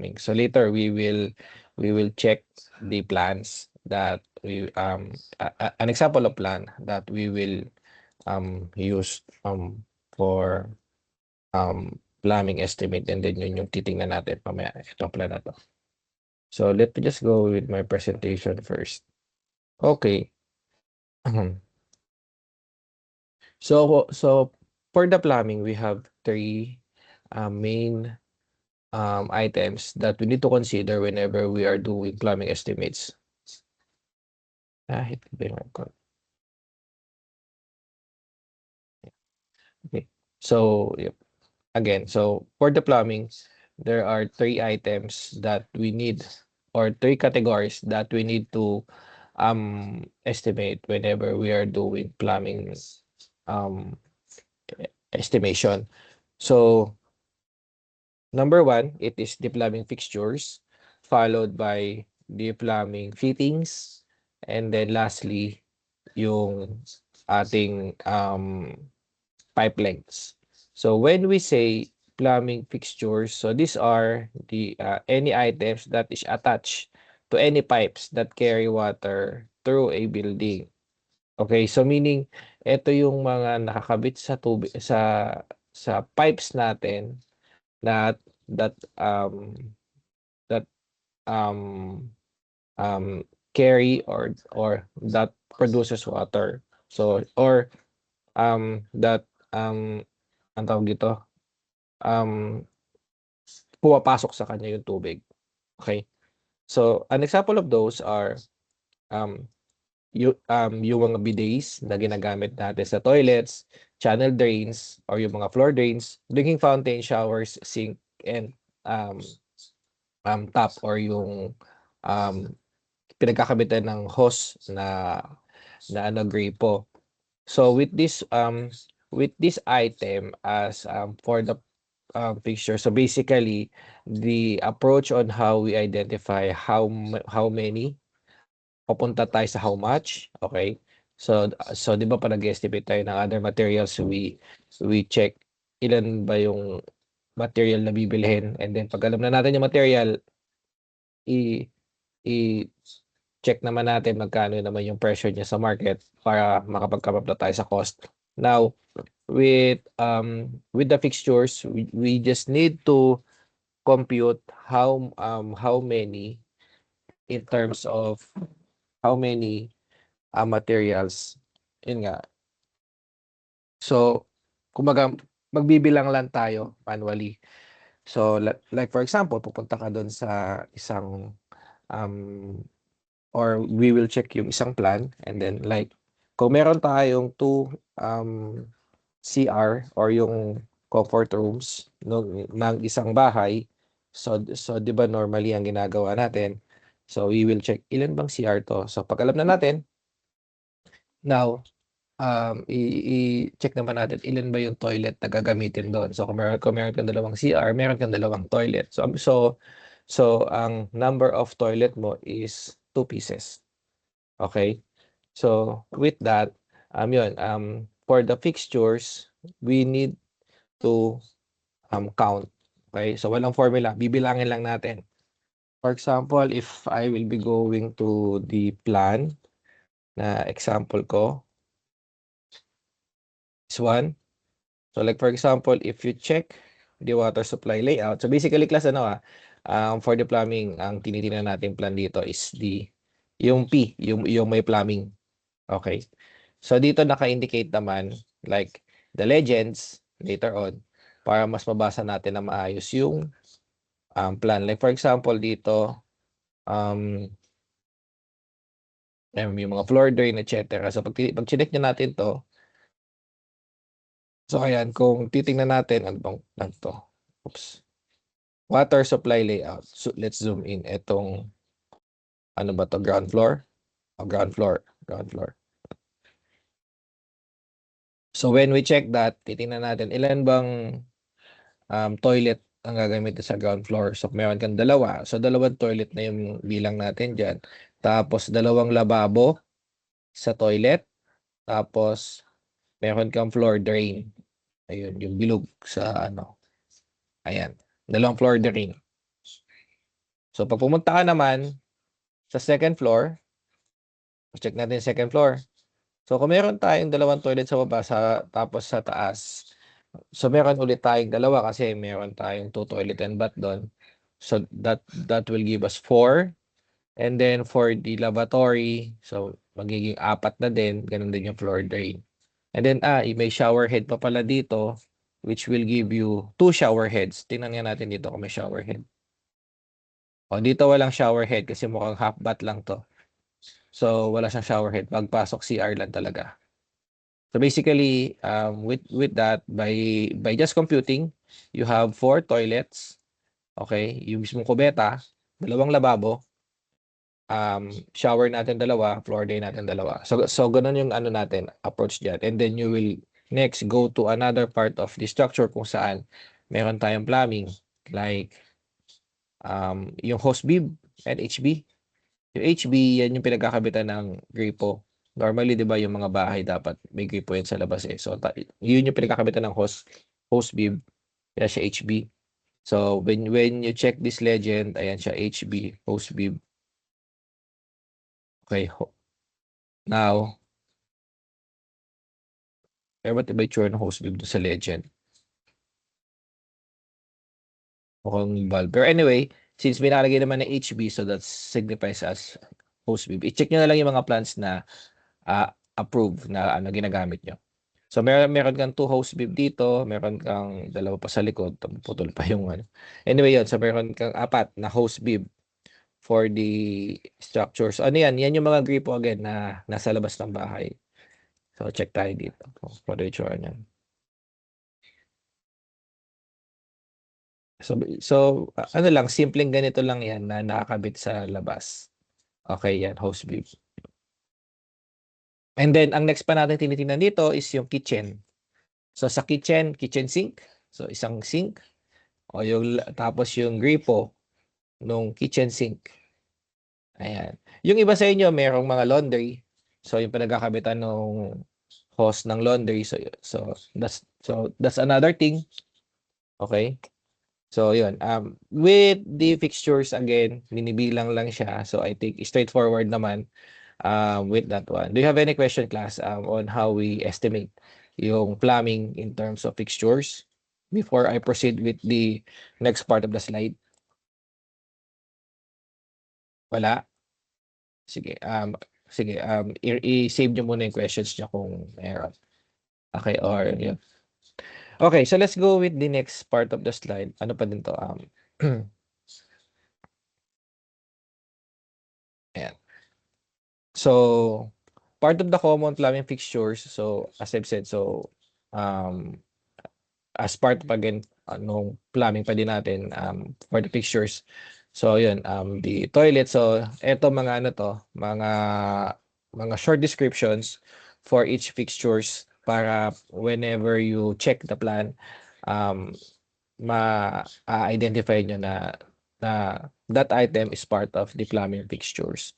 plumbing. So later we will check the plans that we an example of plan that we will use for plumbing estimate, and then yun yung titingnan natin mamaya itong plan na to. So let me just go with my presentation first. Okay. So for the plumbing, we have three main items that we need to consider whenever we are doing plumbing estimates. Hit ba yung record? Okay. So, yep. Again, so for the plumbing, there are three items that we need, or three categories that we need to estimate whenever we are doing plumbing estimation. So number one, it is the plumbing fixtures, followed by the plumbing fittings, and then lastly, yung ating pipe lengths. So when we say plumbing fixtures, so these are the any items that is attached to any pipes that carry water through a building. Okay, so meaning ito yung mga nakakabit sa tubig sa pipes natin that that um that um carry or that produces water. So or that ang tawag dito, pumapasok sa kanya yung tubig. Okay? So an example of those are yung mga bidets na ginagamit natin sa toilets, channel drains, or yung mga floor drains, drinking fountain, showers, sink, and tap, or yung pinagkakabitan ng hose na gripo. So with this item as for the picture, so basically the approach on how we identify how many papunta tayo sa how much. Okay, so di ba pa nag-estimate tayo ng other materials, we check ilan ba yung material na bibilhin, and then pag alam na natin yung material, i check naman natin magkano naman yung pressure niya sa market para makapag-come up na tayo sa cost. Now, with the fixtures, we just need to compute how many in terms of how many materials. Yun nga. So, kumbaga magbibilang lang tayo manually. So, like for example, pupunta ka doon sa isang or we will check yung isang plan, and then like kung meron tayong 2 CR or yung comfort rooms ng isang bahay, so 'di ba normally ang ginagawa natin, so we will check ilan bang CR to. So pag alam na natin, now i-check naman natin ilan ba yung toilet na gagamitin doon. So kung meron kang dalawang CR, meron kang dalawang toilet. So ang number of toilet mo is 2 pieces. Okay? So with that, yun, for the fixtures, we need to count. Okay? So walang formula, bibilangin lang natin. For example, if I will be going to the plan na example ko, this one. So like for example, if you check the water supply layout, so basically class for the plumbing, ang tinitingnan natin plan dito is yung P, yung may plumbing. Okay. So dito naka-indicate naman like the legends later on para mas mabasa natin na maayos yung plan. Like for example dito yung mga floor drain, etc. So pag chinek niyo natin to, so ayan, kung titingnan natin ano to. Oops. Water supply layout. So let's zoom in. Etong ano ba to, ground floor? Ground floor. So when we check that, titingnan natin ilan bang toilet ang gagamitin sa ground floor. So meron kang dalawa. So dalawang toilet na yung bilang natin dyan. Tapos dalawang lababo sa toilet. Tapos meron kang floor drain. Ayun, yung bilog sa ano. Ayan. Dalawang floor drain. So, pag pumunta ka naman sa second floor, check natin yung second floor. So, kung meron tayong dalawang toilet sa baba, tapos sa taas, so meron ulit tayong dalawa kasi meron tayong 2 toilet and bath doon. So, that will give us 4. And then, for the lavatory, so magiging 4 na din. Ganun din yung floor drain. And then, may shower head pa pala dito, which will give you 2 shower heads. Tingnan nga natin dito kung may shower head. O, dito walang shower head kasi mukhang half bath lang to. So, wala siyang shower head. Pagpasok CR lang talaga. So, basically, with that, by just computing, you have 4 toilets. Okay? Yung mismong kubeta, 2 lababo, shower natin 2, floor drain natin 2. So ganun yung ano natin, approach diyan. And then you will next go to another part of the structure kung saan meron tayong plumbing like yung hose bib and HB. Yung HB, yan yung pinagkakabitan ng gripo. Normally, 'di ba, yung mga bahay dapat may gripo yan sa labas eh. So yun yung pinagkakabitan ng hose bib, kaya siya HB. So when you check this legend, ayan siya HB, hose bib. Okay, now, pero ba't iba itsura ng hose bib doon sa legend? Mukhang valve. Pero anyway, since may nakalagay naman na HB, so that signifies as hose bib. I-check nyo na lang yung mga plans na approved na ginagamit nyo. So meron kang 2 hose bib dito, meron kang 2 pa sa likod, putol pa yung ano. Anyway, yun. So meron kang 4 na hose bib for the structures. Ano yan? Yan yung mga gripo again na nasa labas ng bahay. So check tayo dito. For the itsura niyan. So ano lang, simpleng ganito lang yan na nakakabit sa labas. Okay, yan, hose bib. And then, ang next pa natin tinitingnan dito is yung kitchen. So sa kitchen sink. So isang sink. Tapos yung gripo nung kitchen sink. Ayan. Yung iba sa inyo, merong mga laundry. So yung pinagkakabitan ng hose ng laundry. So that's another thing. Okay? So, yun. With the fixtures, again, binibilang lang siya. So, I think straightforward naman with that one. Do you have any question, class, on how we estimate yung plumbing in terms of fixtures before I proceed with the next part of the slide? Wala? Sige. Sige. I-save nyo muna yung questions nyo kung meron. Okay, or yun. Okay, so let's go with the next part of the slide. Ano pa din to? Ayan. So, part of the common plumbing fixtures, so as I've said, so as part of again nung plumbing pa din natin for the fixtures. So yun, the toilet. So eto mga ano to, mga short descriptions for each fixtures para whenever you check the plan, ma-identify nyo na that item is part of the plumbing fixtures.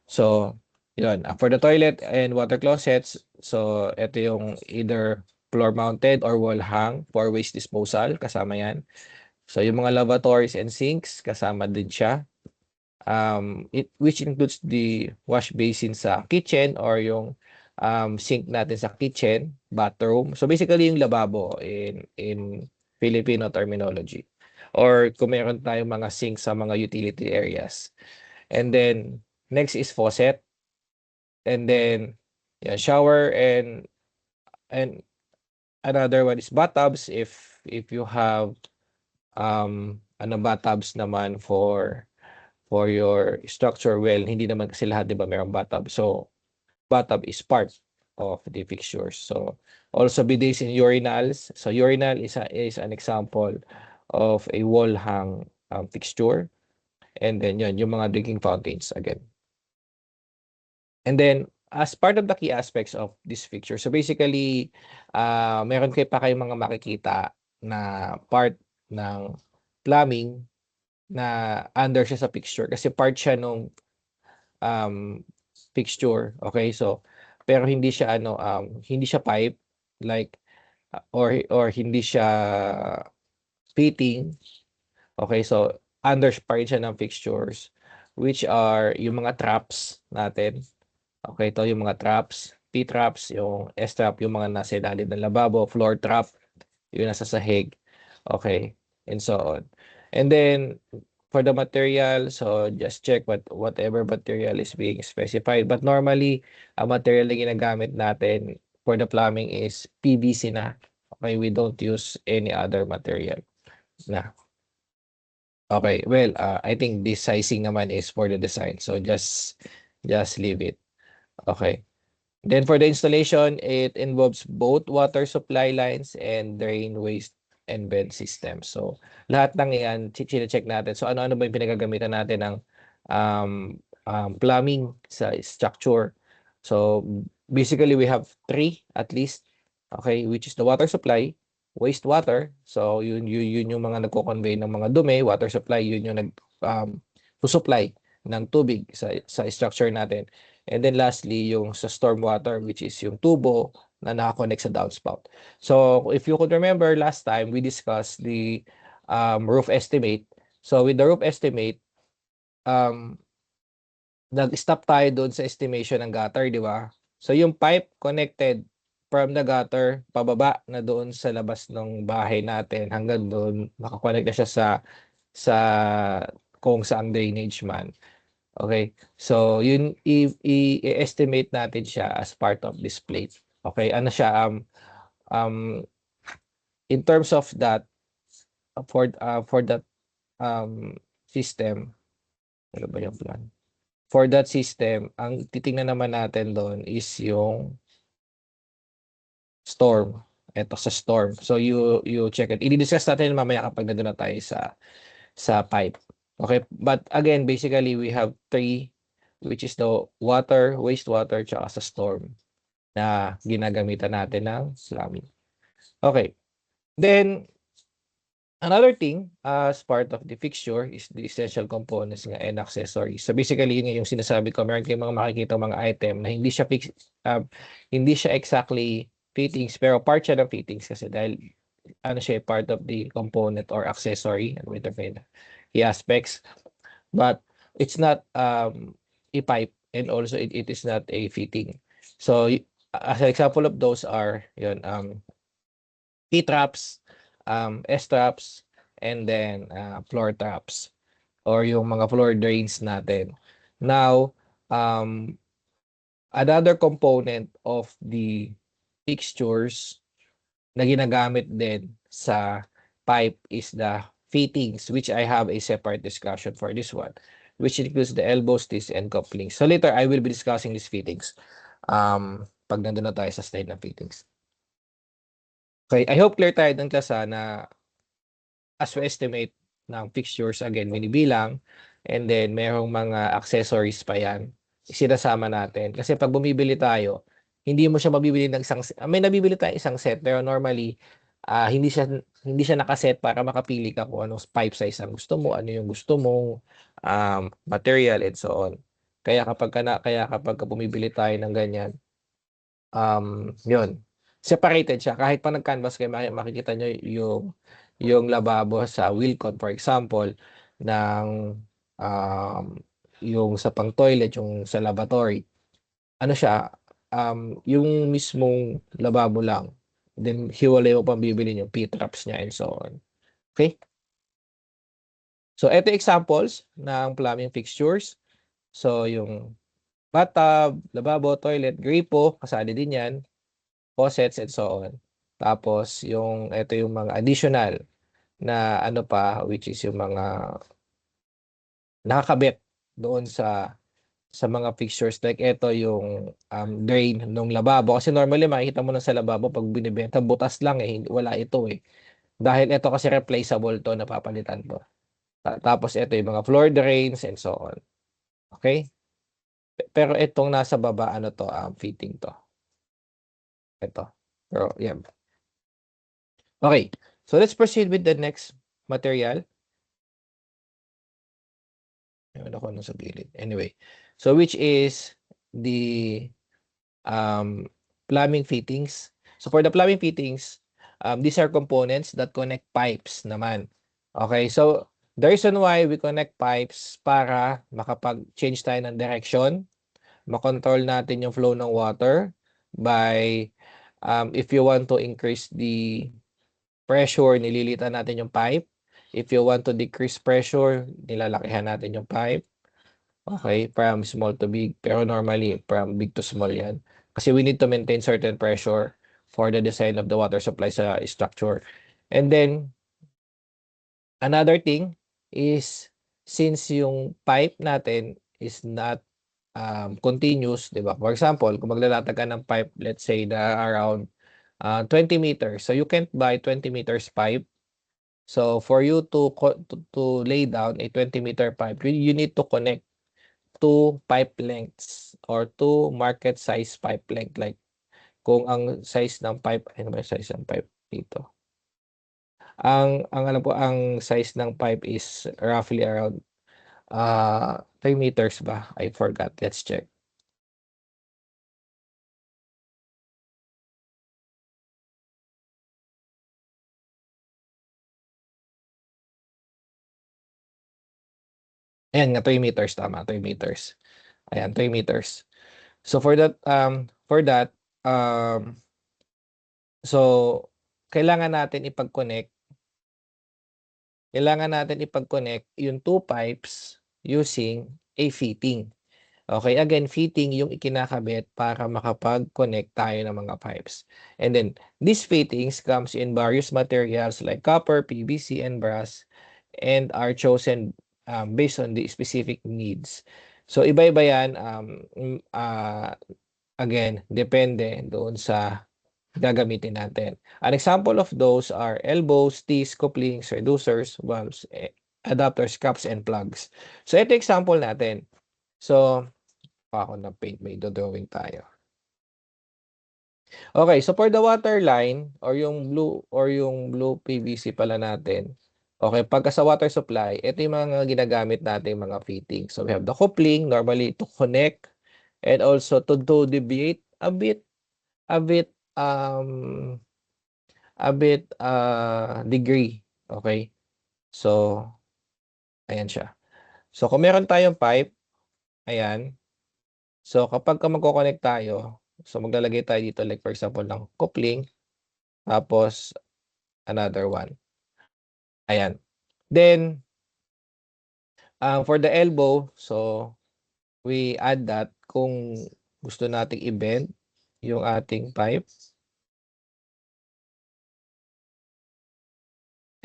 So, yun. For the toilet and water closets, so ito yung either floor mounted or wall hang for waste disposal, kasama yan. So, yung mga lavatories and sinks, kasama din siya. Which includes the wash basin sa kitchen or yung sink natin sa kitchen, bathroom. So, basically yung lababo in Filipino terminology. Or kung meron tayong mga sink sa mga utility areas. And then, next is faucet. And then, yeah, shower and another one is bathtubs if you have bathtubs naman for your structure. Well, hindi naman kasi lahat, 'di ba, mayroong bathtub. So, bathtub is part of the fixtures. So, also bidets and urinals. So, urinal is an example of a wall hang fixture. And then yun, yung mga drinking fountains again. And then, as part of the key aspects of this fixture, so basically, meron pa kayong mga makikita na part ng plumbing na under siya sa fixture kasi part siya nung fixture. Okay, so pero hindi siya hindi siya pipe like or hindi siya fitting. Okay, so under pa rin siya ng fixtures, which are yung mga traps natin. Okay, ito yung mga traps, P-traps, yung S-trap, yung mga nasa ilalim ng lababo, floor trap, yung nasa sahig. Okay, and so on. And then, for the material, so just check whatever material is being specified. But normally, ang material na ginagamit natin for the plumbing is PVC na. Okay, we don't use any other material na. Okay, well, I think this sizing naman is for the design. So just leave it. Okay. Then for the installation, it involves both water supply lines and drain waste and bed system. So lahat ng yan, check natin. So ano-ano ba yung pinagagamitan natin ng plumbing sa structure. So basically we have 3 at least. Okay, which is the water supply, wastewater. So yun yung mga nagko-convey ng mga dumi, water supply, yun yung supply ng tubig sa structure natin. And then lastly, yung sa stormwater, which is yung tubo na nakakonect sa downspout. So if you could remember last time, we discussed the roof estimate. So with the roof estimate, nag-stop tayo doon sa estimation ng gutter, di ba? So yung pipe connected from the gutter pababa na doon sa labas ng bahay natin hanggang doon makakonect na siya sa kung saang drainage man. Okay? So yun i-estimate natin siya as part of this plate. Okay? Ano siya in terms of that for that system, ano ba yung plan? For that system, ang titingnan naman natin doon is yung storm. Ito sa storm. So you check it. I-discuss natin mamaya kapag nandun na tayo sa pipe. Okay? But again, basically we have 3, which is the water, wastewater, tsaka sa storm na ginagamitan natin ng plumbing. Okay. Then another thing as part of the fixture is the essential components nga and accessories. So basically yun yung sinasabi ko, meron kayong mga makikita mga item na hindi siya exactly fittings pero part siya ng fittings kasi dahil ano siya part of the component or accessory and with the key aspects, but it's not a pipe and also it is not a fitting. So as an example of those are yun P-traps, S-traps, and then floor traps or yung mga floor drains natin. Now, another component of the fixtures na ginagamit din sa pipe is the fittings, which I have a separate discussion for this one, which includes the elbow stitch and couplings. So later, I will be discussing these fittings pag nandun na tayo sa slide ng fittings. Okay, I hope clear tayo dun klasa na as we estimate ng fixtures, again, binibilang, and then merong mga accessories pa yan, sinasama natin. Kasi pag bumibili tayo, hindi mo siya mabibili ng isang, may nabibili tayo isang set, pero normally, hindi siya nakaset para makapili ka kung anong pipe size ang gusto mo, ano yung gusto mong material, and so on. Kaya kapag bumibili tayo ng ganyan, yun, separated siya. Kahit pa nag-canvas kayo, makikita nyo yung lababo sa Wilcon, for example, ng yung sa pang toilet, yung sa lavatory. Ano siya, yung mismong lababo lang. Then, hiwalay mo pang bibili yung P-traps niya and so on. Okay? So, ito examples ng plumbing fixtures. So, yung bathtub, lababo, toilet, gripo, kasali din yan, faucets, and so on. Tapos, ito yung mga additional na ano pa, which is yung mga nakakabit doon sa mga fixtures. Like ito yung drain ng lababo. Kasi normally makikita mo na sa lababo pag binibenta, butas lang eh. Wala ito eh. Dahil ito kasi replaceable to, napapalitan to. Tapos ito yung mga floor drains and so on. Okay? Pero itong nasa baba, ano to, fitting to. Ito. Pero, yeah. Okay. So, let's proceed with the next material. Meron ako nung sa gilid. Anyway. So, which is the plumbing fittings. So, for the plumbing fittings, these are components that connect pipes naman. Okay. So, The reason why we connect pipes para makapag-change tayo ng direction, makontrol natin yung flow ng water by if you want to increase the pressure, nililitan natin yung pipe. If you want to decrease pressure, nilalakihan natin yung pipe. Okay, from small to big. Pero normally, from big to small yan. Kasi we need to maintain certain pressure for the design of the water supply sa structure. And then, another thing is, since yung pipe natin is not continuous, di ba? For example, kung maglalatag ka ng pipe, let's say na around 20 meters. So you can't buy 20 meters pipe. So for you to lay down a 20-meter pipe, you need to connect two pipe lengths or two market size pipe length. Like kung ang size ng pipe, ano ba yung size ng pipe dito? Ang alam po, ang size ng pipe is roughly around 3 meters ba? I forgot. Let's check. Ayan nga, 3 meters, tama, 3 meters. Ayan, 3 meters. So for that, so kailangan natin ipag-connect yung two pipes using a fitting. Okay, again, fitting yung ikinakabit para makapag-connect tayo ng mga pipes. And then, these fittings comes in various materials like copper, PVC, and brass, and are chosen based on the specific needs. So, iba-iba yan. Again, depende doon sa gagamitin natin. An example of those are elbows, tees, couplings, reducers, valves, adapters, caps, and plugs. So, ito example natin. So, ako ng paint, may drawing tayo. Okay, so for the water line or yung blue PVC pala natin. Okay, pagka sa water supply, ito yung mga ginagamit natin mga fitting. So we have the coupling normally to connect and also to deviate a bit um degree. Okay? So ayan siya. So kung meron tayong pipe, ayan. So kapag magko-connect tayo, so maglalagay tayo dito like for example ng coupling, tapos another one. Ayan. Then for the elbow, so we add that kung gusto nating i-bend yung ating pipe.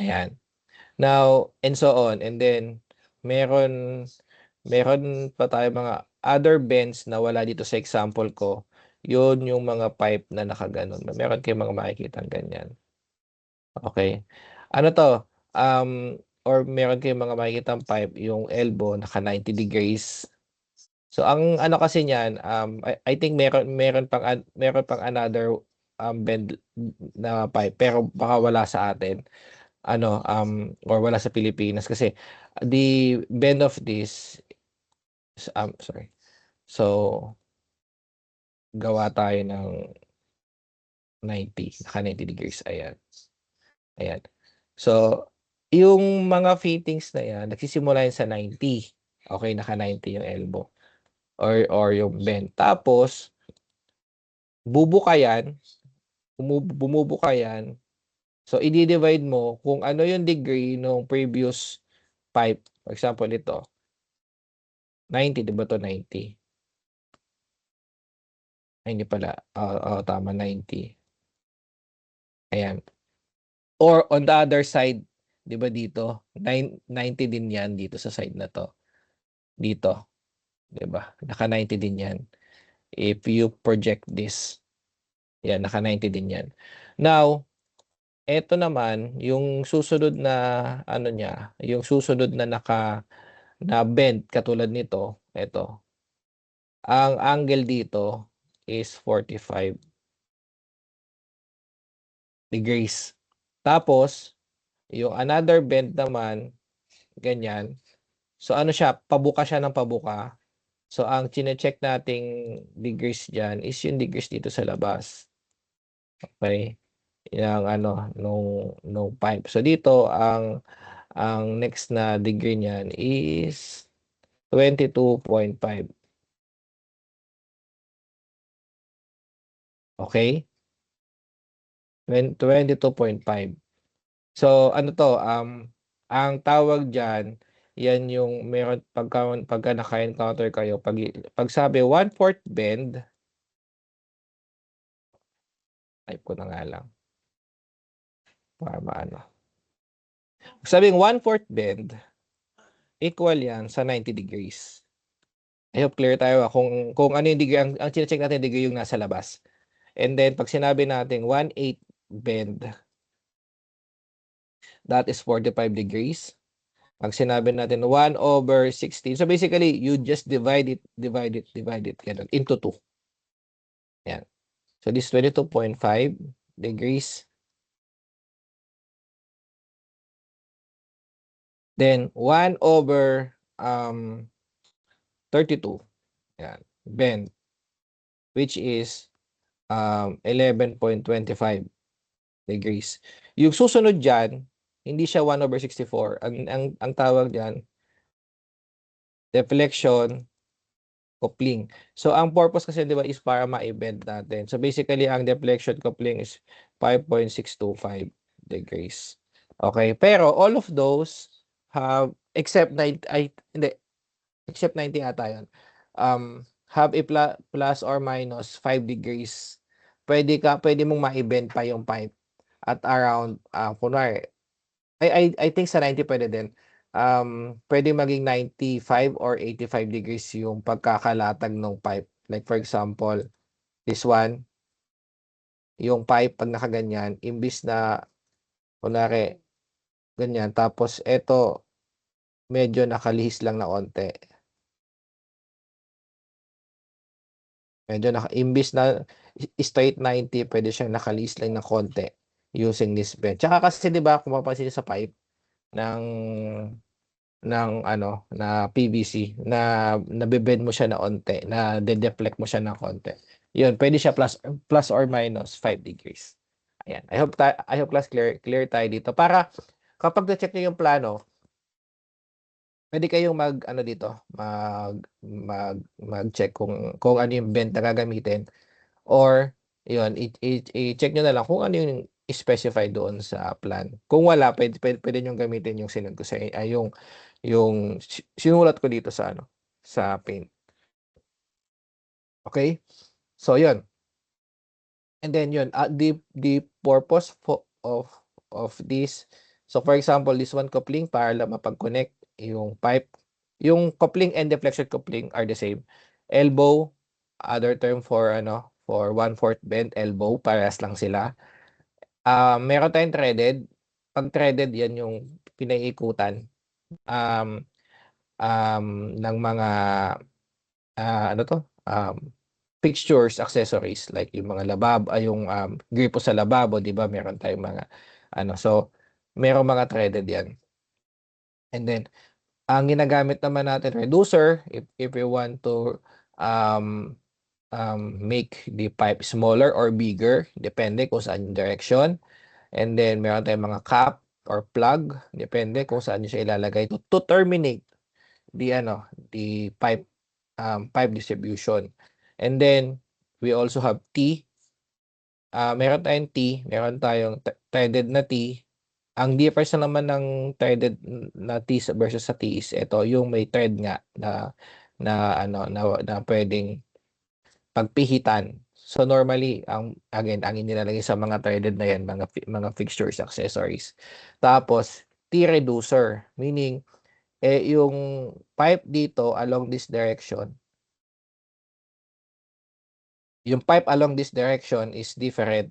Ayan. Now, and so on. And then meron pa tayo mga other bends na wala dito sa example ko. Yun yung mga pipe na nakaganon. Meron kayong mga makikitang ganyan. Okay. Ano to? Or meron kayong mga makikitang pipe, yung elbow naka 90 degrees. So ang ano kasi niyan, I think meron pang another bend na pipe pero baka wala sa atin. Ano or wala sa Pilipinas kasi the bend of this sorry. So gawa tayo ng 90, naka 90 degrees. Ayan. Ayan. So yung mga fittings na yan, nagsisimula yan sa 90. Okay, naka 90 yung elbow or yung bend. Tapos bubuka yan, bumubuka yan. So i-divide mo kung ano yung degree ng previous pipe. For example, ito 90, di ba to 90? Ay, hindi pala. Tama, 90. Ayan. Or on the other side, di ba dito? 90 din yan dito sa side na to. Dito. Di ba? Naka 90 din yan. If you project this, yan, naka 90 din yan. Now, eto naman, yung susunod na, ano niya, yung susunod na na bend katulad nito, eto. Ang angle dito is 45 degrees. Tapos, yung another bend naman, ganyan. So, ano siya, pabuka siya ng pabuka. So, ang chine-check nating degrees dyan is yung degrees dito sa labas. Okay? Yung ano, nung pipe. So, dito, ang ang next na degree niyan is 22.5. Okay? 22.5. So, ano to, ang tawag diyan, yan yung meron pagka naka-encounter kayo, pag sabi 1/4 bend, type ko na nga lang para maano. Sabing 1/4 bend, equal yan sa 90 degrees. I hope clear tayo kung ano yung degree, ang chine-check natin degree yung nasa labas. And then, pag sinabi natin 1/8 bend, that is 45 degrees. Pag sinabi natin 1/16, so basically, you just divide it, ganun, into 2. Yan. So, this 22.5 degrees. Then, 1/32. Yan. Bend, which is 11.25 degrees. Yung susunod dyan, hindi siya 1/64. Ang tawag dyan, deflection coupling. So, ang purpose kasi, di ba, is para ma-bend natin. So, basically, ang deflection coupling is 5.625 degrees. Okay? Pero, all of those have, except 90, hindi, except 90 ata yun, have a plus or minus 5 degrees. Pwede mong ma-bend pa yung pipe at around, kunwari, I think sa 90 pwede din. Pwede maging 95 or 85 degrees yung pagkakalatag ng pipe. Like for example, this one, yung pipe pag nakaganyan, imbis na kunwari ganyan, tapos eto medyo nakalihis lang na onte. Imbis na straight 90, pwede siyang nakalihis lang ng konti using this bend. Tsaka kasi 'di ba, kung mapapansin niyo sa pipe ng ano, na PVC na nabe-bend mo siya na onte, na de-deflect mo siya ng konti. Yun, pwede siya plus or minus 5 degrees. Ayan. I hope class clear tayo dito. Para kapag na-check niyo yung plano, pwede kayong ano dito, mag-check kung ano yung bend na gagamitin, or yun, i-check nyo na lang kung ano yung specify doon sa plan. Kung wala, pwede nyo gamitin yung sinunod ko sa yung sinulat ko dito sa sa paint. Okay? So yun. And then yun, the purpose of this, so for example, this one coupling, para lang mapag-connect yung pipe, yung coupling and deflection coupling are the same. Elbow, other term for for 1/4 bend, elbow, parehas lang sila. Meron tayong threaded. Pag threaded, yan yung pinaiikutan ng mga ano to, fixtures, accessories, like yung mga yung gripo sa lababo, di ba? Meron tayong mga so merong mga threaded yan. And then, ang ginagamit naman natin, reducer, if we want to make the pipe smaller or bigger, depende kung saan yung direction. And then, meron tayong mga cap or plug, depende kung saan nyo siya ilalagay to terminate the pipe distribution. And then, we also have T. Meron tayong T, meron tayong threaded na T. Ang difference naman ng threaded na T versus sa T is ito, yung may thread nga na pwedeng pagpihitan. So normally, ang inilalagay sa mga threaded na yan, mga fixtures, accessories. Tapos, T-reducer, meaning yung pipe dito along this direction, yung pipe along this direction is different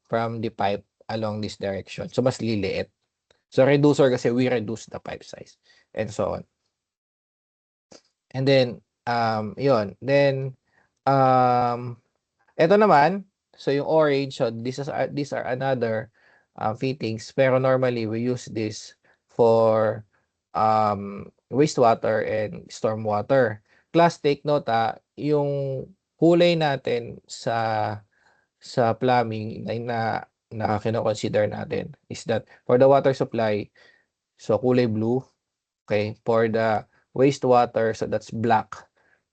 from the pipe along this direction. So, mas liliit. So, reducer kasi we reduce the pipe size and so on. And then, yun. Then, ito naman, so yung orange, so these are another fittings, pero normally we use this for wastewater and stormwater. Class, take note, yung kulay natin sa plumbing na kino-consider natin is that for the water supply, So, kulay blue. Okay? For the wastewater, so that's black.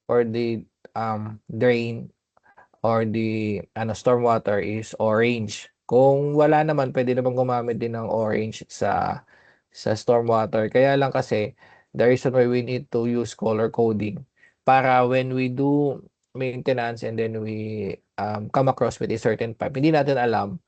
For the drain or the stormwater is orange. Kung wala naman, pwede naman gumamit din ng orange sa stormwater. Kaya lang kasi, the reason why we need to use color coding para when we do maintenance and then we come across with a certain pipe, hindi natin alam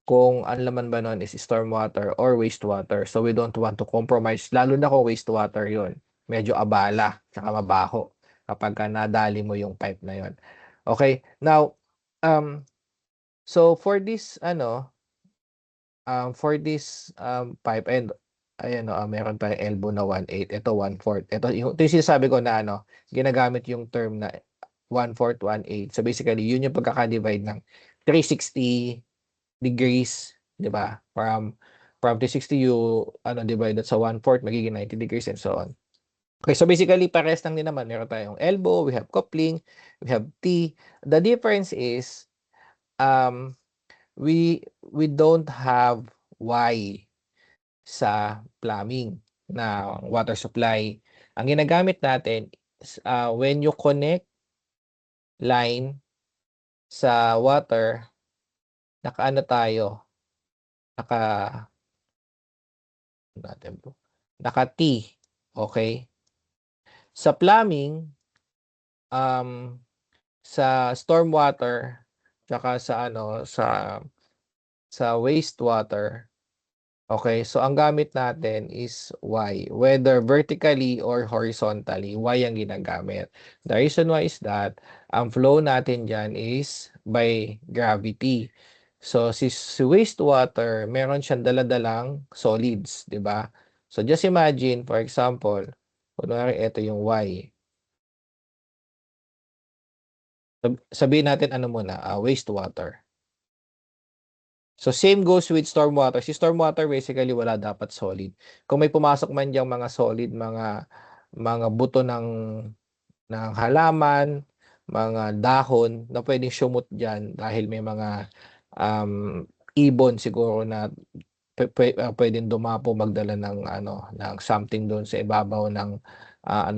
kung ang laman ba nun is stormwater or wastewater. So we don't want to compromise, lalo na kung wastewater yon. Medyo abala, tsaka mabaho kapag nadali mo yung pipe na yon. Okay, now, so for this, pipe, and ayan, meron pa yung elbow na 1/8, ito 1/4. Ito yung sinasabi ko na ginagamit yung term na 1/4, 1/8. So basically, yun yung pagkaka-divide ng 360 degrees, 'di ba? From 360 you divided sa 1/4 magiging 90 degrees and so on. Okay, so basically parehas lang din naman. Meron tayong elbow, we have coupling, we have T. The difference is we don't have Y sa plumbing na water supply. Ang ginagamit natin is, when you connect line sa water, naka-ano tayo, naka-T, okay? Sa plumbing, sa stormwater, tsaka sa wastewater, okay? So ang gamit natin is Y. Whether vertically or horizontally, Y ang ginagamit. The reason why is that ang flow natin dyan is by gravity. So si wastewater, meron siyang daladalang solids, di ba? So just imagine, for example, kunwari ito yung Y. Sabihin natin muna, wastewater. So same goes with stormwater. Si stormwater basically wala dapat solid. Kung may pumasok man diyang mga solid, mga buto ng halaman, mga dahon na pwedeng sumut diyan dahil may mga ibon siguro na pwedeng dumapo magdala ng ng something doon sa ibabaw ng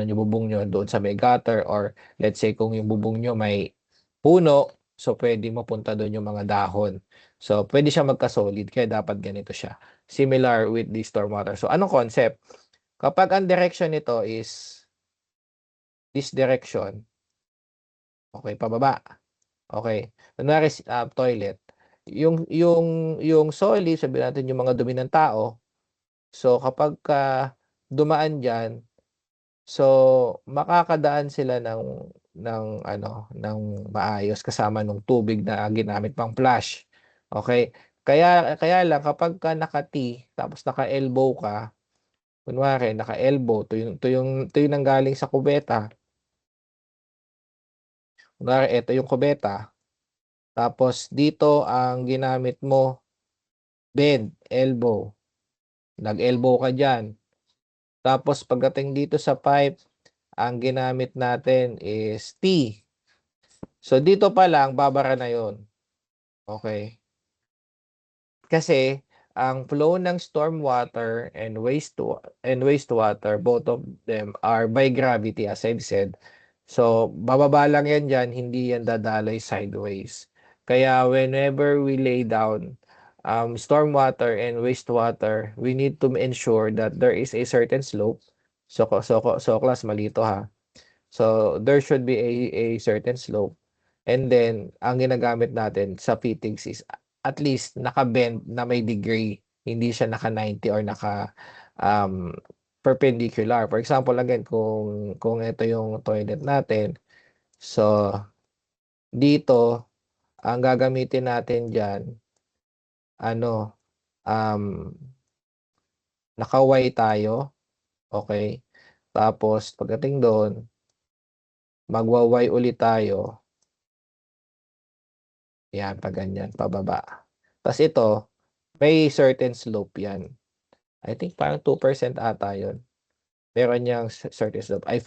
niyo, bubong niyo doon sa may gutter, or let's say kung yung bubong niyo may puno, so pwede mapunta doon yung mga dahon. So pwede siya magka-solid, kaya dapat ganito siya. Similar with the stormwater. So anong concept? Kapag ang direction nito is this direction, okay, pababa. Okay. Kunwari toilet. Yung solid, sabihin natin yung mga dumi ng tao. So kapag dumaan diyan, so makakadaan sila ng maayos kasama ng tubig na ginamit pang flush. Okay? Kaya lang kapag naka-T tapos naka-elbow ka, kunwari naka-elbow, to yung nanggaling sa kubeta. Kunwari ito yung kubeta. Tapos dito ang ginamit mo, bend, elbow. Nag-elbow ka diyan. Tapos pagdating dito sa pipe, ang ginamit natin is T. So dito pa lang babara na 'yon. Okay? Kasi ang flow ng stormwater and wastewater, both of them are by gravity, as I've said. So bababa lang yan diyan, hindi yan dadaloy sideways. Kaya whenever we lay down stormwater and wastewater, we need to ensure that there is a certain slope. So class, malito ha. So there should be a certain slope. And then ang ginagamit natin sa fittings is at least naka-bend na may degree, hindi siya naka-90 or perpendicular. For example, again, kung ito yung toilet natin, so dito ang gagamitin natin diyan, naka-Y tayo, okay? Tapos pagdating doon, magwa-Y ulit tayo. Yan, pag ganyan, pababa. Tas ito, may certain slope yan. I think parang 2% ata yun. Meron niyang certain slope. I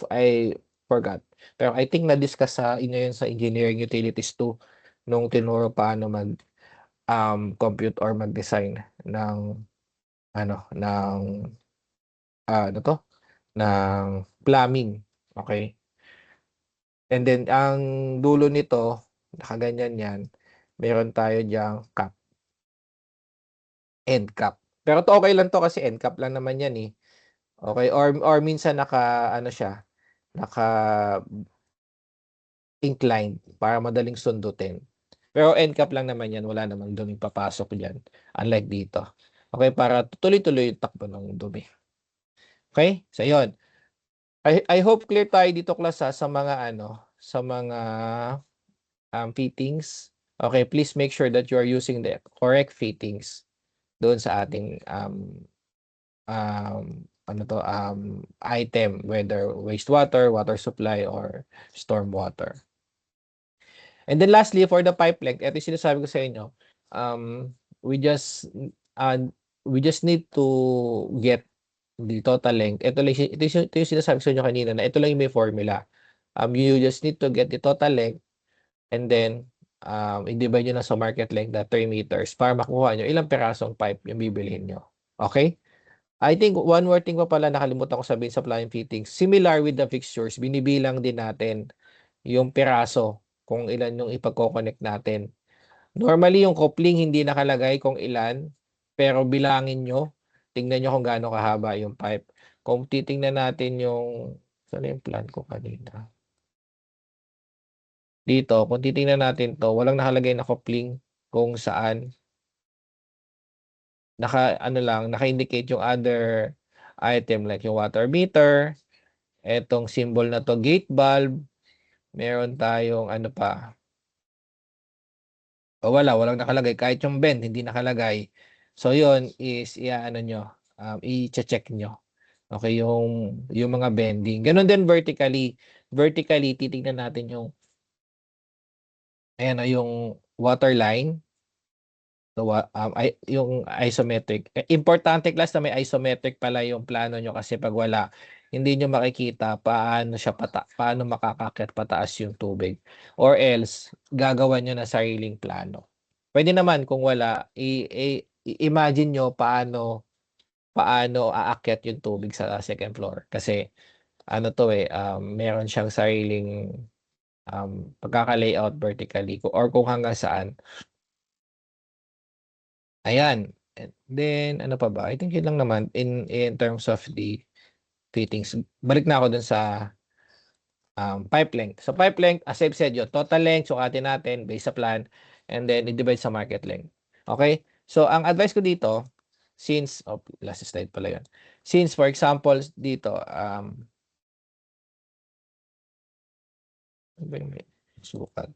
forgot. Pero I think na-discuss sa inyo yun sa Engineering Utilities 2 nung tinuro paano compute or mag-design ng ano 'to, ng plumbing, okay? And then ang dulo nito, nakaganyan 'yan, meron tayo diyang cap, end cap. Pero okey lang 'to kasi end cap lang naman 'yan, eh, okey or minsan naka-ano siya, naka-inclined para madaling sundutin. Pero end cap lang naman 'yan, wala namang duming papasok diyan, unlike dito. Okey, para tuloy-tuloy yung takbo ng dumi. Okey, so 'yun. I hope clear tayo dito class, sa mga ano, sa mga, fittings. Okay, please make sure that you are using the correct fittings doon sa ating, ano 'to, item, whether wastewater, water supply, or storm water. And then lastly, for the pipe length, ito yung sinasabi ko sa inyo, um, we just, uh, we just need to get the total length. Ito yung sinasabi ko sa inyo kanina na ito lang yung may formula. You just need to get the total length and then i-divide nyo na sa market length na 3 meters para makuha nyo ilang perasong pipe yung bibilihin nyo. Okay? I think one more thing pa pala nakalimutan ko sabihin sa plumbing fittings. Similar with the fixtures, binibilang din natin yung piraso kung ilan yung ipagko-connect natin. Normally, yung coupling hindi nakalagay kung ilan, pero bilangin nyo. Tingnan nyo kung gaano kahaba yung pipe. Kung titingnan natin yung, saan yung plan ko kanina? Dito, kung titingnan natin to, walang nakalagay na coupling kung saan. Ano lang, naka-indicate yung other item like yung water meter, etong symbol na to, gate valve, meron tayong ano pa, walang nakalagay. Kahit yung bend, hindi nakalagay. So, yun is, i-ano nyo, i-check nyo. Okay, yung mga bending. Ganon din vertically. Vertically, titignan natin yung, ayan, yung water line. So, yung isometric. Importante class na may isometric pala yung plano nyo kasi pag wala, hindi nyo makikita paano makakakit pataas yung tubig. Or else, gagawa nyo na sariling plano. Pwede naman kung wala, imagine nyo paano aakyat yung tubig sa second floor. Kasi ano to meron siyang sariling pagkaka-layout vertically or kung hanggang saan. Ayan. And then, ano pa ba? I think yun lang naman in terms of the fittings. Balik na ako dun sa pipe length. So, pipe length, as I've said yun, total length, sukatin natin based sa plan, and then i-divide sa market length. Okay? So, ang advice ko dito, since, last slide pala yun. Since, for example, dito, sukat.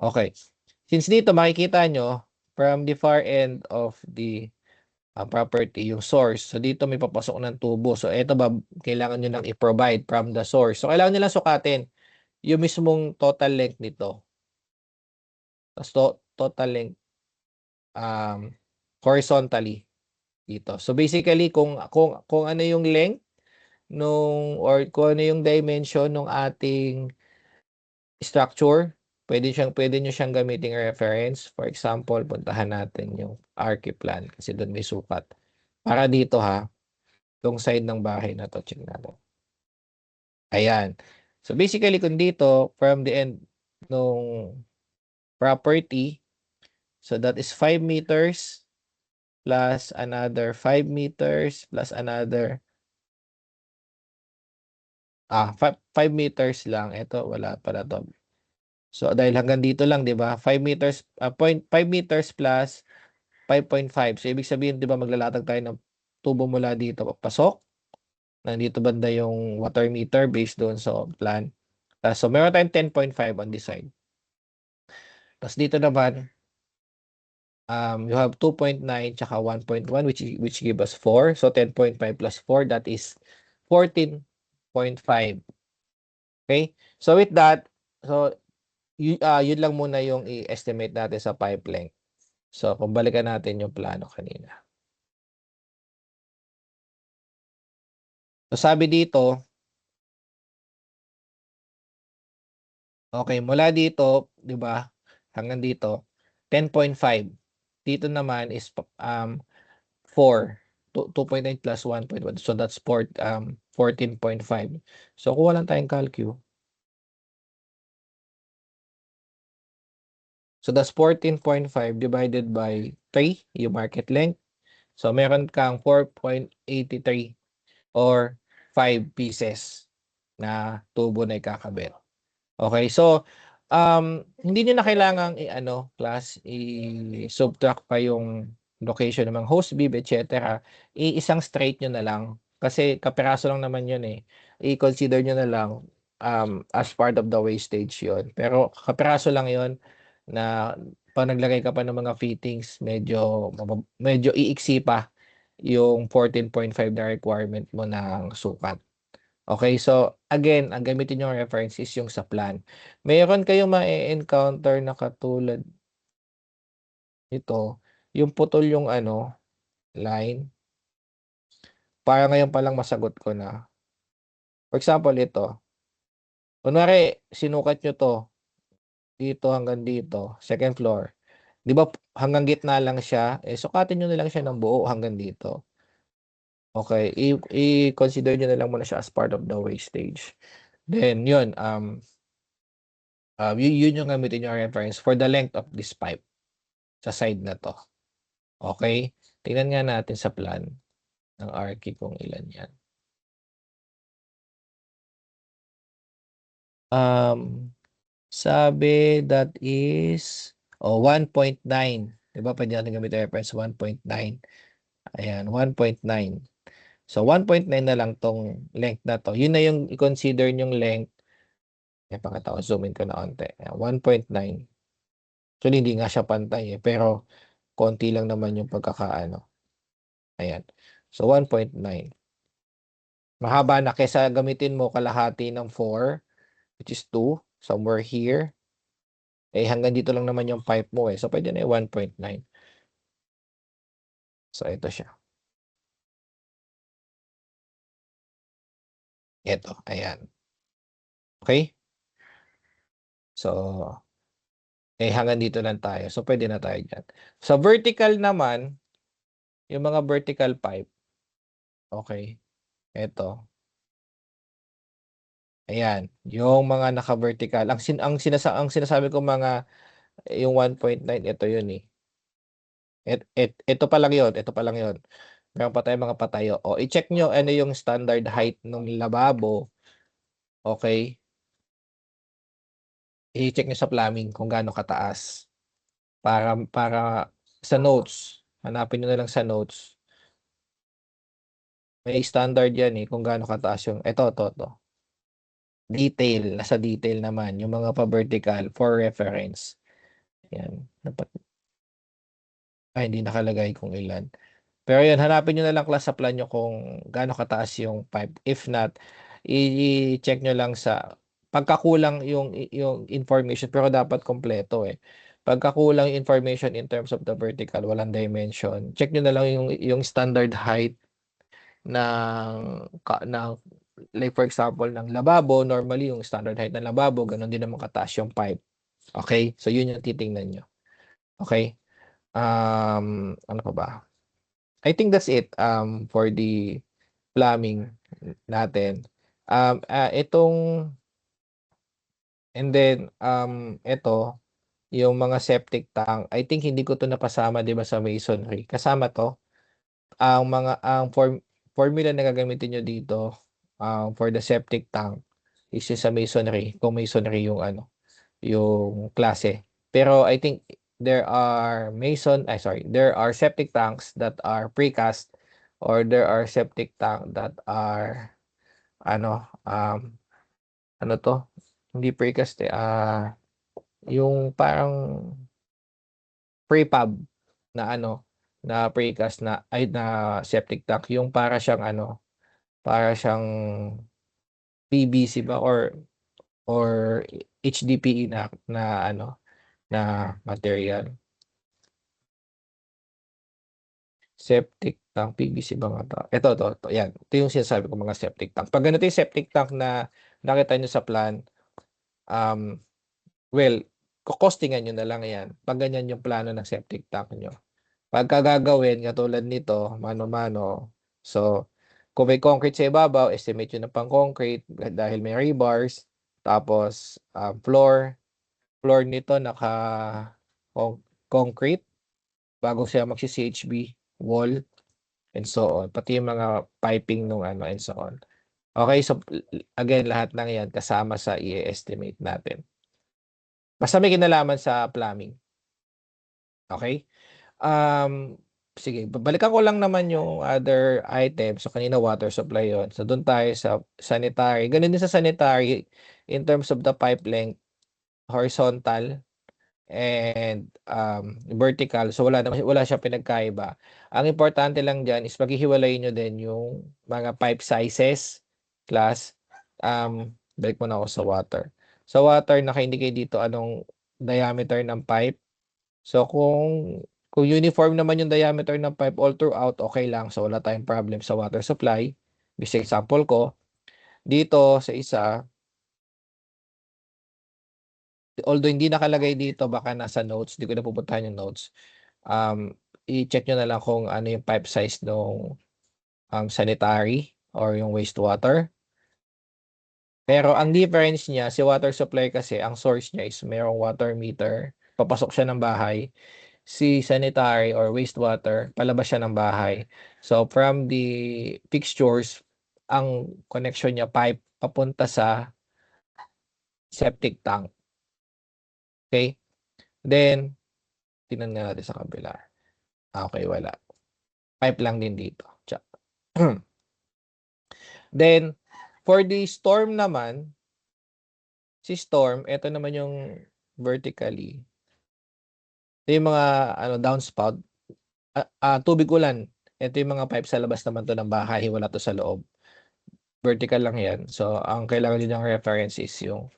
Okay. Since dito, makikita nyo, from the far end of the property, yung source. So, dito may papasok ng tubo. So, ito ba, kailangan nyo lang i-provide from the source. So, kailangan nyo lang sukatin yung mismong total length nito. Tapos, total length horizontally dito. So, basically, kung ano yung length or kung ano yung dimension ng ating structure, pwede nyo siyang gamiting reference. For example, puntahan natin yung Archiplan kasi doon may sukat. Para dito tong side ng bahay na to, check natin. Ayan. So basically, kung dito, from the end nung property, so that is 5 meters plus another 5 meters plus another 5 meters lang. Ito, wala pala to. So dahil hanggang dito lang, 'di ba? 5 meters, 5 meters plus 5.5. So ibig sabihin, 'di ba, maglalatag tayo ng tubo mula dito papasok. Nandito banda yung water meter based doon sa plan. So meron tayong 10.5 on this side. Tapos dito naman, you have 2.9 tsaka 1.1 which give us 4. So 10.5 plus 4, that is 14.5. Okay? So with that, so yun lang muna yung i-estimate natin sa pipe length. So kung balikan natin yung plano kanina. So sabi dito, okay, mula dito, 'di ba? Hanggang dito, 10.5. Dito naman is 4. 2.9 plus 1.1. So that's 14.5. So kuha lang tayong calcu. So that's 14.5 divided by 3, yung market length. So meron kang 4.83 or 5 pieces na tubo na ikakabit. Okay, so hindi niyo na kailangang class i-subtract pa yung location ng mga host bib, etc. Isang straight nyo na lang kasi kapiraso lang naman yun eh. I-consider nyo na lang as part of the wastage yun. Pero kapiraso lang yun na pag naglagay ka pa ng mga fittings, medyo iiksi pa yung 14.5 na requirement mo ng sukat. Okay, so again, ang gamitin yung reference is yung sa plan. Mayroon kayong ma-encounter na katulad ito, yung putol yung line. Para ngayon pa lang masagot ko na. For example, ito. Kunwari, sinukat nyo to dito hanggang dito, second floor. Di ba hanggang gitna lang siya? Sukatin nyo na lang siya ng buo hanggang dito. Okay, i-consider nyo na lang muna siya as part of the wastage. Then, yun, yun yung gamitin yung reference for the length of this pipe sa side na to. Okay? Tingnan nga natin sa plan ng RK kung ilan yan. Sabi that is 1.9. Diba? Pwede natin gamitin yung reference 1.9. Ayan, 1.9. So, 1.9 na lang tong length na to. Yun na yung i-consider yung length. Pakita ko, zoom in ko na onte. 1.9. Actually, hindi nga siya pantay pero konti lang naman yung pagkakaano. Ayan. So, 1.9. Mahaba na kesa gamitin mo kalahati ng 4, which is 2, somewhere here. Hanggang dito lang naman yung pipe mo So, pwede na yung 1.9. So, ito siya. Ito, ayan. Okay? So, hanggang dito lang tayo. So, pwede na tayo dyan. Sa vertical naman, yung mga vertical pipe, okay, ito. Ayan, yung mga naka-vertical. Ang sinasabi ko mga, yung 1.9, ito yun eh. Ito pa lang yun, ito pa lang yun. Meron pa tayong mga patayo. I-check nyo ano yung standard height ng lababo. Okay? I-check nyo sa plumbing kung gaano kataas. Para sa notes, hanapin nyo na lang sa notes. May standard yan kung gaano kataas yung, ito. Detail, nasa detail naman, yung mga pa-vertical for reference. Yan. Hindi nakalagay kung ilan. Pero yan, hanapin nyo na lang class sa plan nyo kung gaano kataas yung pipe. If not, i-check nyo lang sa pagkakulang yung information pero dapat kompleto Pagkakulang information in terms of the vertical, walang dimension. Check nyo na lang yung standard height ng like for example ng lababo. Normally yung standard height ng lababo, ganun din naman kataas yung pipe. Okay? So yun yung titingnan nyo. Okay? Ano pa ba? I think that's it for the plumbing natin. Itong and then ito yung mga septic tank. I think hindi ko to napasama 'di ba sa masonry. Kasama to. Ang formula na gagamitin niyo dito for the septic tank is sa masonry. Kung masonry yung yung klase. Pero I think there are septic tanks that are precast or there are septic tank that are ano to? Hindi precast yung parang prefab na na precast na septic tank yung para siyang PVC ba or HDPE na material. Septic tank, PVC ba nga to? Ito, yan. Ito yung sinasabi ko mga septic tank. Pag ganito yung septic tank na nakita nyo sa plan, well, kukostingan nyo na lang yan. Pag ganyan yung plano ng septic tank nyo. Pagka gagawin katulad nito, mano-mano. So, kung may concrete sa ibabaw, estimate yun ng pang-concrete dahil may rebars. Tapos, floor nito concrete bago siya magsi-CHB, wall, and so on. Pati yung mga piping nung ano, and so on. Okay, so again, lahat ng yan kasama sa i-estimate natin. Basta may kinalaman sa plumbing. Okay? Sige, balikan ko lang naman yung other items. So, kanina water supply yon. So, doon tayo sa sanitary. Ganun din sa sanitary in terms of the pipe length, horizontal and vertical. So, wala siya pinagkaiba. Ang importante lang dyan is paghihiwalayin nyo din yung mga pipe sizes, class. Balik mo na ako sa water. Sa water, naka-indicate dito anong diameter ng pipe. So, kung uniform naman yung diameter ng pipe all throughout, okay lang. So, wala tayong problem sa water supply. This example ko. Dito sa isa, although hindi nakalagay dito, baka nasa notes, hindi ko na pupuntahan yung notes. I-check nyo na lang kung ano yung pipe size ng sanitary or yung wastewater. Pero ang difference niya, si water supply kasi, ang source niya is mayroong water meter. Papasok siya ng bahay. Si sanitary or wastewater, palabas siya ng bahay. So, from the fixtures, ang connection niya, pipe, papunta sa septic tank. Okay? Then, tingnan na natin sa kabila. Okay, wala. Pipe lang din dito. Then, for the storm naman, si storm, ito naman yung vertically. Ito yung mga downspout. Tubig ulan. Ito yung mga pipe sa labas naman to ng bahay. Wala to sa loob. Vertical lang yan. So, ang kailangan din ng reference is yung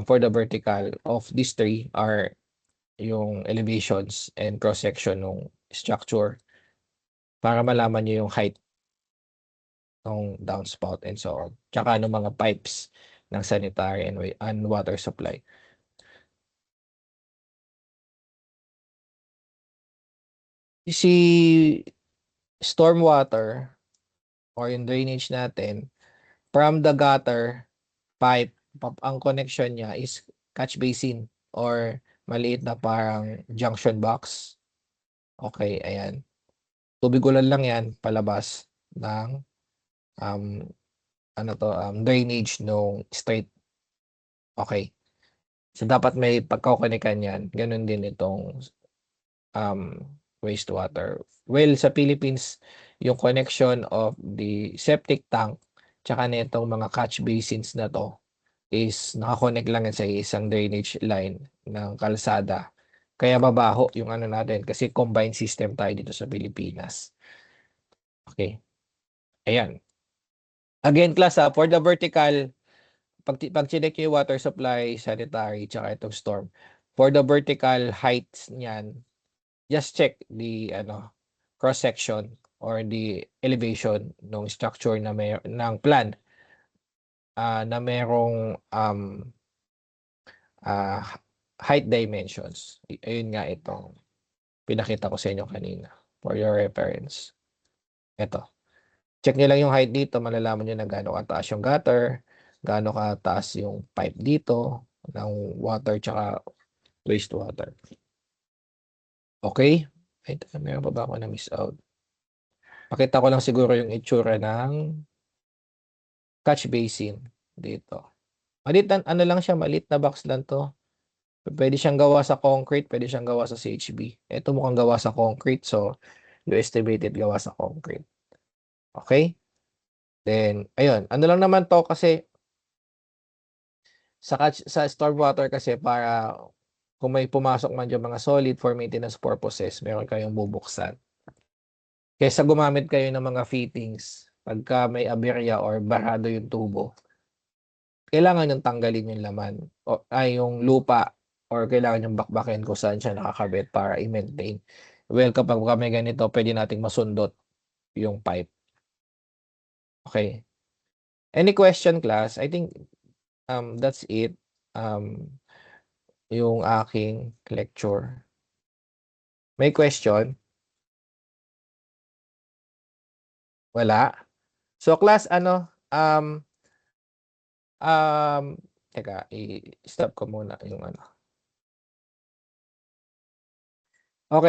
for the vertical of these three are yung elevations and cross-section ng structure para malaman nyo yung height ng downspout and so on. Tsaka ng mga pipes ng sanitary and water supply. Si stormwater or yung drainage natin, from the gutter pipe, ang connection niya is catch basin or maliit na parang junction box. Okay, ayan. Tubig ulan lang yan, palabas ng drainage nung straight. Okay. So, dapat may pagkakonikan yan. Ganun din itong wastewater. Well, sa Philippines, yung connection of the septic tank tsaka nitong mga catch basins na to is nakakonect lang yan sa isang drainage line ng kalsada. Kaya mabaho yung ano natin kasi combined system tayo dito sa Pilipinas. Okay. Ayan. Again, class, for the vertical, pag chinek yung water supply, sanitary, tsaka itong storm, for the vertical heights niyan, just check the cross-section or the elevation ng structure na ng plan na merong height dimensions. Ayun nga itong pinakita ko sa inyo kanina for your reference. Ito. Check nyo lang yung height dito, malalaman nyo na gaano kataas yung gutter, gaano kataas yung pipe dito ng water tsaka wastewater. Okay? Ay, meron pa ba ako na miss out? Pakita ko lang siguro yung itsura ng catch basin dito. Maliit na, lang siya, maliit na box lang to. Pwede siyang gawa sa concrete, pwede siyang gawa sa CHB. Ito mukhang gawa sa concrete, so you estimated gawa sa concrete. Okay? Then, ayun. Ano lang naman to kasi sa stormwater kasi para kung may pumasok man dyan mga solid for maintenance purposes, meron kayong bubuksan. Kaysa gumamit kayo ng mga fittings, pagka may aberya or barado yung tubo, kailangan yung tanggalin yung laman o yung lupa or kailangan yung bakbakin kung saan siya nakakabit para i-maintain. Well, kapag may ganito, pwede nating masundot yung pipe. Okay. Any question, class? I think that's it. Yung aking lecture. May question? Wala? So class ano, teka i-stop ko muna yung ano.